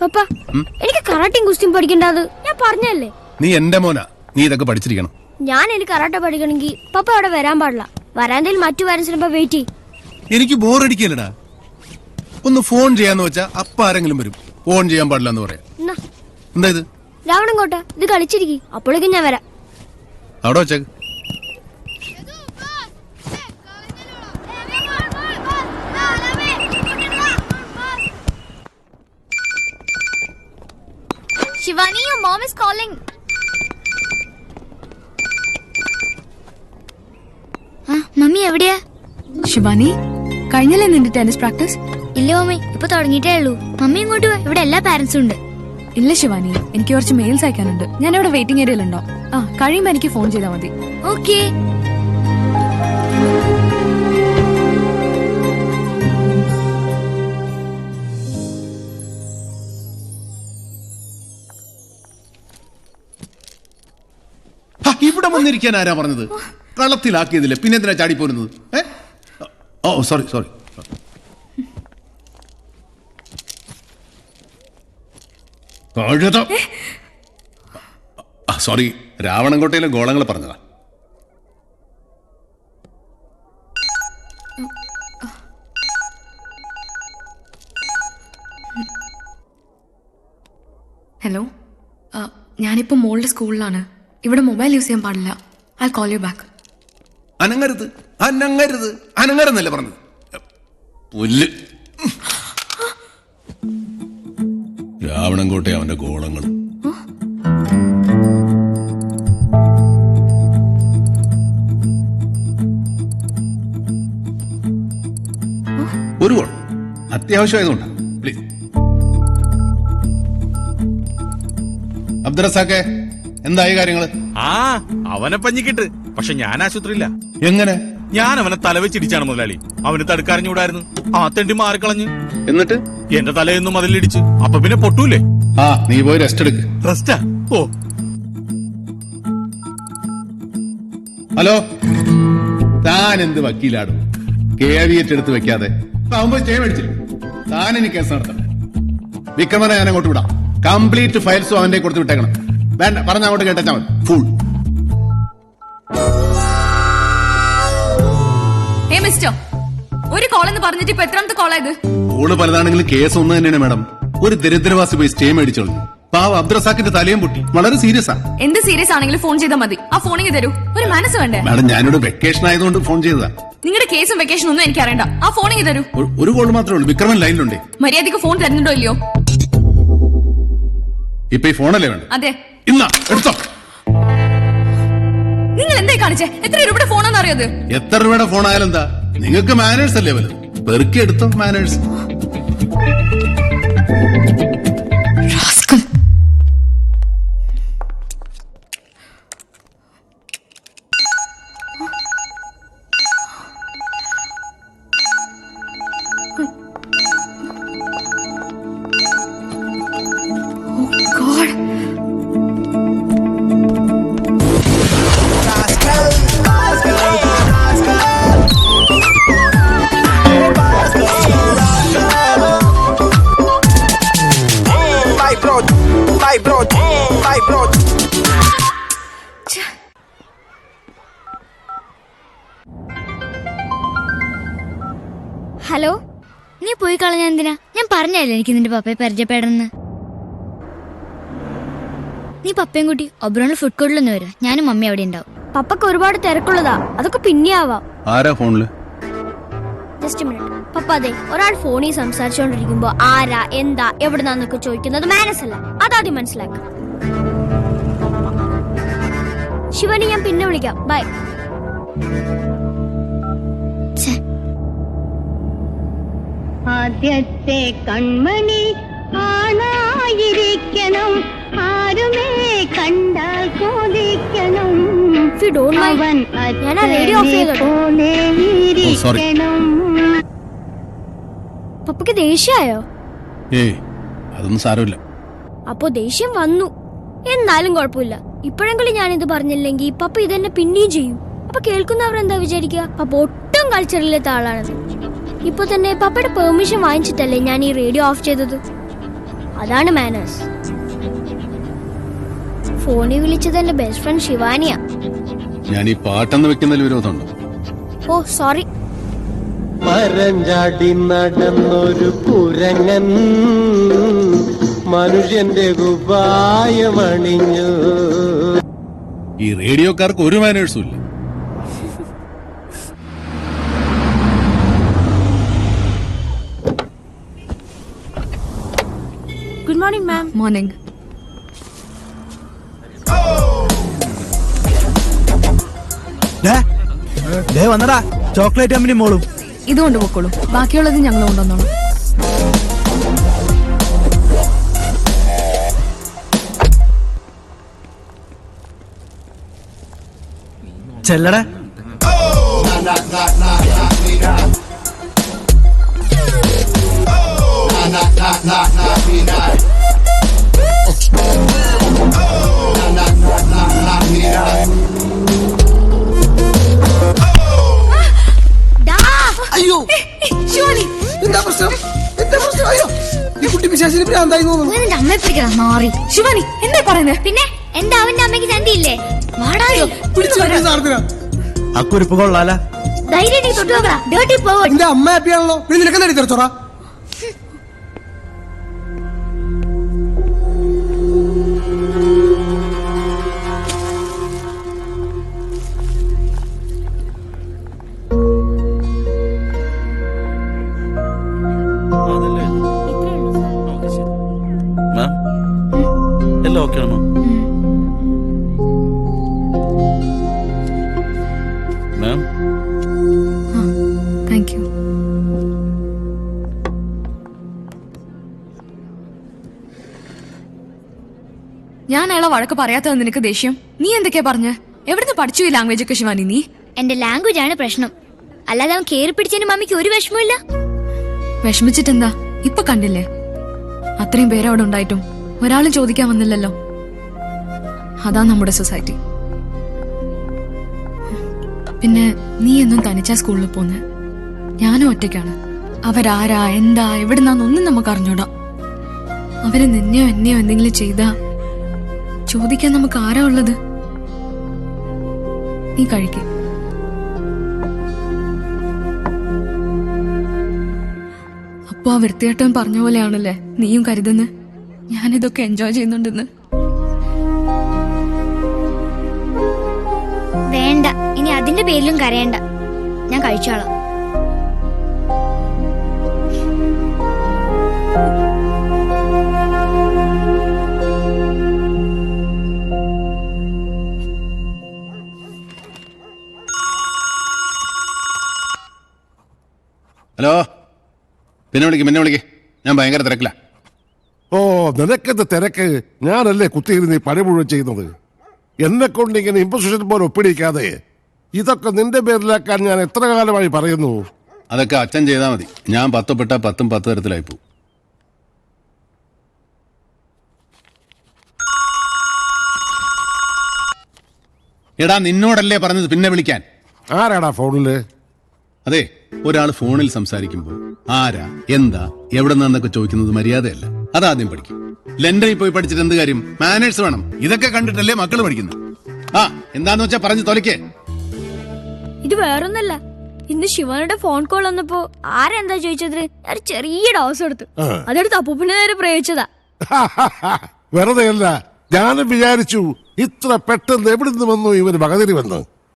പപ്പ എനിക്ക് കരാട്ടയും കുസ്തിയും പഠിക്കണ്ടത് ഞാൻ പറഞ്ഞല്ലേ. നീ എന്റെ മോനാ, നീ ഇതൊക്കെ പഠിച്ചിരിക്കണം. ഞാൻ എനിക്ക് കരാട്ട പഠിക്കണമെങ്കിൽ പപ്പ അവിടെ വരാൻ പാടില്ല. വരാന്തയിൽ മറ്റു പാരന്റ്സിനപ്പോ വെയിറ്റ് ചെയ്യും. എനിക്ക് ബോറടിക്കല്ലടാ. ഒന്ന് ഫോൺ ചെയ്യാന്ന് വെച്ചാ അപ്പ ആരെങ്കിലും വരും. ഫോൺ ചെയ്യാൻ പാടില്ല എന്ന് പറയാം. എന്താ ഇത്? രാവണൻ കോട്ട ഇത് കളിച്ചിരിക്കും. അപ്പോഴേക്കും ഞാൻ വരാം. അവിടെ വെച്ചേക്ക്. Shivani, your mom is calling. Mummy എവിടെയാ? ശിവാനി, കഴിഞ്ഞല്ലേ നിന്റെ ടെന്നീസ് പ്രാക്ടീസ്? ഇല്ല മമ്മി, ഇപ്പൊ തുടങ്ങിയിട്ടേ ഉള്ളൂ. മമ്മി ഇങ്ങോട്ട് വാ, ഇവിടെ എല്ലാ പാരന്റ്സും ഉണ്ട്. ഇല്ല ശിവാനി, എനിക്ക് കുറച്ച് മെയിൽസ് അയക്കാനുണ്ട്. ഞാൻ ഇവിടെ വെയിറ്റിംഗ് ഏരിയയിലുണ്ടോ? കഴിയുമ്പോ എനിക്ക് ഫോൺ ചെയ്താൽ മതി. ഓക്കേ. ഇവിടെ വന്നിരിക്കാൻ ആരാ പറഞ്ഞത്? കളത്തിലാക്കിയതില്ലേ, പിന്നെ എന്തിനാ ചാടിപ്പോരുന്നത്? ഓ സോറി സോറി. സോറി, രാവണൻകോട്ടയിലെ ഗോളങ്ങൾ പറഞ്ഞതാ. ഹലോ, ഞാനിപ്പോ മോളുടെ സ്കൂളിലാണ്. ഇവിടെ മൊബൈൽ യൂസ് ചെയ്യാൻ പാടില്ല. I'll call you back. അനങ്ങരുത്, അനങ്ങരുത്, അനങ്ങരുന്നല്ലേ പറഞ്ഞത്? പുല്ല്. രാവണൻകോട്ടെ അവന്റെ ഗോളങ്ങൾ. ഒരു ഗോൾ അത്യാവശ്യമായതുകൊണ്ടാ. പ്ലീസ്. അബ്ദുറസാക്കെ, എന്തായി കാര്യങ്ങള്? അവനെ പഞ്ഞിക്കിട്ട്. പക്ഷെ ഞാൻ ആശുപത്രിയില്ല. എങ്ങനെ? ഞാൻ അവനെ തലവെച്ചിടിച്ചാണ് മുതലാളി. അവന് തടുക്കാറിഞ്ഞൂടായിരുന്നു. തെണ്ടി മാറിക്കളഞ്ഞ്. എന്നിട്ട് എന്റെ തലയൊന്നും അതിലിടിച്ച്. അപ്പൊ പിന്നെ പൊട്ടൂലേ? നീ പോയി റെസ്റ്റ് എടുക്ക്. റെസ്റ്റാ? ഓ ഹലോ, താൻ എന്ത് വക്കീലാടും? കേവിയറ്റ് എടുത്ത് വെക്കാതെ സ്റ്റേ മേടിച്ചില്ല. താൻ എനിക്ക് കേസ് നടത്തണ്ടേ? വിക്രമനെ ഞാൻ അങ്ങോട്ട് വിടാം. കംപ്ലീറ്റ് ഫയൽസും അവന്റെ കൊടുത്ത് വിട്ടേക്കണം. വേണ്ട, പറഞ്ഞ അങ്ങോട്ട് കേട്ടാ മതി. ഫുൾ. മിസ്റ്റർ, ഒരു കോൾ എന്ന് പറഞ്ഞിട്ട് ഇപ്പൊ എത്രാമത്തെ കോളായത്? കോള് പലതാണെങ്കിലും കേസ് ഒന്ന് തന്നെയാണ് മാഡം. ഒരു ദരിദ്രവാസി പോയി സ്റ്റേ മേടിച്ചോളൂ. പാവ അബ്ദുറസാക്കിന്റെ തലയും പൊട്ടി. വളരെ സീരിയസ് ആണ്. എന്ത് സീരിയസ് ആണെങ്കിലും ഫോൺ ചെയ്താൽ മതി. ആ ഫോണിങ് തരൂ. ഒരു മനസ്സ് വേണ്ടേ? മാഡം, ഞാനിവിടെ വെക്കേഷൻ ആയതുകൊണ്ട് ഫോൺ ചെയ്തതാ. നിങ്ങളുടെ കേസും വെക്കേഷനും ഒന്നും എനിക്ക് അറിയണ്ട. ആ ഫോണിങ് തരൂ. ഒരു കോൾ മാത്രമേ ഉള്ളൂ. വിക്രമൻ ലൈനിലുണ്ട്. മര്യാദക്ക് ഫോൺ തരുന്നുണ്ടോ ഇല്ലയോ? ഇപ്പൊ ഈ ഫോണല്ലേ വേണ്ട? അതെ. ഇന്നാ എടുത്തോ. നിങ്ങൾ എന്തായി കാണിച്ചേ? എത്ര രൂപയുടെ ഫോണാന്ന് അറിയത്? എത്ര രൂപയുടെ ഫോൺ ആയാലും എന്താ? നിങ്ങൾക്ക് മാനേഴ്സ് അല്ലേ വലുത്. പെറുക്കി എടുത്തോ മാനേഴ്സ്. ഹലോ, നീ പോയി കളഞ്ഞ എന്തിനാ? ഞാൻ പറഞ്ഞല്ലേ എനിക്ക് നിന്റെ പപ്പയെ പരിചയപ്പെടണമെന്ന്. നീ പപ്പയും കൂട്ടി ഒബ്രോണിൽ ഫുഡ് കോർട്ടിലൊന്നും വരാം. ഞാനും മമ്മി അവിടെ ഉണ്ടാവും. പപ്പക്ക് ഒരുപാട് തിരക്കുള്ളതാ. അതൊക്കെ പിന്നെ ആവാം. ആരാ ഫോണില്? Just minute. പപ്പ, അതെ, ഒരാൾ ഫോണിൽ സംസാരിച്ചോണ്ടിരിക്കുമ്പോ ആരാ, എന്താ, എവിടുന്നാന്നൊക്കെ ചോദിക്കുന്നത് മാനസ് അല്ല. അതാദ്യം മനസ്സിലാക്കാം. ശിവനി, ഞാൻ പിന്നെ വിളിക്കാം. ബൈ. ആദ്യത്തെ കൺമണി ആണായിരിക്കണം, ആരുമേ കണ്ടാൽ കൊതിക്കണം. ഞാൻ റേഡിയോ ഓഫ് ചെയ്തോ. പപ്പയ്ക്ക് ദേഷ്യായോ? അതൊന്നും സാരമില്ല. അപ്പൊ ദേഷ്യം വന്നു. എന്നാലും കുഴപ്പമില്ല. ഇപ്പോഴെങ്കിലും ഞാനിത് പറഞ്ഞില്ലെങ്കിൽ പപ്പ ഇതെന്നെ പിന്നെയും ചെയ്യും. അപ്പൊ കേൾക്കുന്നവർ എന്താ വിചാരിക്കുക? പപ്പ ഒട്ടും കൾച്ചറില്ലാത്ത ആളാണെന്ന്. ഇപ്പൊ തന്നെ പപ്പയുടെ പെർമിഷൻ വാങ്ങിച്ചിട്ടല്ലേ ഞാൻ ഈ റേഡിയോ ഓഫ് ചെയ്തത്. അതാണ് മാനേഴ്സ്. ഫോണിൽ വിളിച്ചത് എന്റെ ബെസ്റ്റ് ഫ്രണ്ട് ശിവാനിയാ. ഞാൻ ഈ പാട്ടെന്ന് വെക്കുന്നതിൽ വിരോധമുണ്ടോ? ഓ സോറി. മരഞ്ചാടി നടന്നൊരു കുരങ്ങൻ മനുഷ്യന്റെ കുപായമണിഞ്ഞു. ഈ റേഡിയോക്കാർക്ക് ഒരു മാനേഴ്സും ഇല്ല. Good morning ma'am. മോർണിംഗ്. വന്നടാ ചോക്ലേറ്റ് കമ്പനി മോളും. ഇതുകൊണ്ട് പൊക്കോളൂ, ബാക്കിയുള്ളത് ഞങ്ങൾ കൊണ്ടുവന്നോളൂ. ചെല്ലടാ. അയ്യോ എന്താ പ്രശ്നം? എന്താ പ്രശ്നം? അയ്യോ ഈ കുട്ടി പിശാചിന് ഭ്രാന്തായി തോന്നുന്നു. അമ്മയെ പിടിക്കണം മാറി. ശിവാനി എന്താ പറയുന്നത്? പിന്നെ എന്താ അവന്റെ അമ്മയ്ക്ക് ചന്തിയില്ലേ? വാടായോ അക്കുരിപ്പ് കൊള്ളാല. ധൈര്യം തൊട്ടുനോക്കടാ. ഡേർട്ടി പോവ. എന്റെ അമ്മ ഹാപ്പിയാണല്ലോ. നീ നിനക്ക് നേടി തെരച്ചോറാ. എല്ലാം ഓക്കെ ആണോ മാം? Thank you. ഞാൻ അയാളെ വഴക്ക് പറയാത്തത് നിനക്ക് ദേഷ്യം? നീ എന്തൊക്കെയാ പറഞ്ഞ? എവിടുന്ന് പഠിച്ചു ഈ ലാംഗ്വേജ് ഒക്കെ ശിവാനി നീ? എന്റെ ലാംഗ്വേജ് ആണ് പ്രശ്നം, അല്ലാതെ അവൻ കേറി പിടിച്ചതിന് മമ്മിക്ക് ഒരു വിഷമമില്ല. വിഷമിച്ചിട്ടെന്താ? ഇപ്പൊ കണ്ടില്ലേ, അത്രയും പേരവിടെ ഉണ്ടായിട്ടും ഒരാളും ചോദിക്കാൻ വന്നില്ലല്ലോ. അതാ നമ്മുടെ സൊസൈറ്റി. പിന്നെ നീ എന്നും തനിച്ചാ സ്കൂളിൽ പോന്നെ, ഞാനും ഒറ്റയ്ക്കാണ്. അവരാരാ എന്താ എവിടുന്നാന്നൊന്നും നമുക്ക് അറിഞ്ഞൂടാ. അവര് നിന്നെയോ എന്നെയോ എന്തെങ്കിലും ചെയ്താ ചോദിക്കാൻ നമുക്ക് ആരാ ഉള്ളത്? നീ കഴിക്ക്. അപ്പൊ ആ വൃത്തികെട്ടവൻ പറഞ്ഞ പോലെയാണല്ലേ നീയും കരുതുന്നത് ഞാനിതൊക്കെ എൻജോയ് ചെയ്യുന്നുണ്ടെന്ന്? വേണ്ട, ഇനി അതിന്റെ പേരിലും കരയണ്ട. ഞാൻ കഴിച്ചോളാം. ഹലോ, പിന്നെ വിളിക്ക്. ഞാൻ ഭയങ്കര തിരക്കില്ല. ഓ, നിനക്കെന്ത് തിരക്ക്? ഞാനല്ലേ കുത്തിയിരുന്ന് ഈ പണി മുഴുവൻ ചെയ്യുന്നത്. എന്നെ കൊണ്ട് ഇങ്ങനെ ഇമ്പോസിഷൻ പോലെ ഒപ്പിടിക്കാതെ ഇതൊക്കെ നിന്റെ പേരിലാക്കാൻ ഞാൻ എത്ര കാലമായി പറയുന്നു. അതൊക്കെ അച്ഛൻ ചെയ്താൽ മതി. ഞാൻ 10 പെട്ട 10 തരത്തിലായി പോകും. എടാ, നിന്നോടല്ലേ പറഞ്ഞത് പിന്നെ വിളിക്കാൻ. ആരാടാ ഫോണില്? അതെ, ഒരാൾ ഫോണിൽ സംസാരിക്കുമ്പോൾ ആരാ എന്താ എവിടെ നിന്നൊക്കെ ചോദിക്കുന്നത് മര്യാദയല്ല. അതാദ്യം പഠിക്കും. ലണ്ടനിൽ പോയി പഠിച്ചിട്ട് എന്ത് കാര്യം? മാനേഴ്സ് വേണം. ഇതൊക്കെ കണ്ടിട്ടല്ലേ മക്കൾ പഠിക്കുന്നത്. ആ, എന്താന്ന് വെച്ചാ പറഞ്ഞു തൊലക്കേ. ഇത് വേറൊന്നല്ല, ഇന്ന് ശിവനുടെ ഫോൺ കോൾ വന്നപ്പോ ആരെന്താ ചോദിച്ചത്? ഒരു ചെറിയ ഡോസ് എടുത്തു, അതെടുത്ത് അപ്പൂപ്പിന് നേരെ പ്രയോഗിച്ചതാ. വെറുതെ അല്ല, ഞാനും വിചാരിച്ചു ഇത്ര പെട്ടെന്ന് എവിടുന്ന് വന്നു ഇവന് മകതിരി വന്ന്.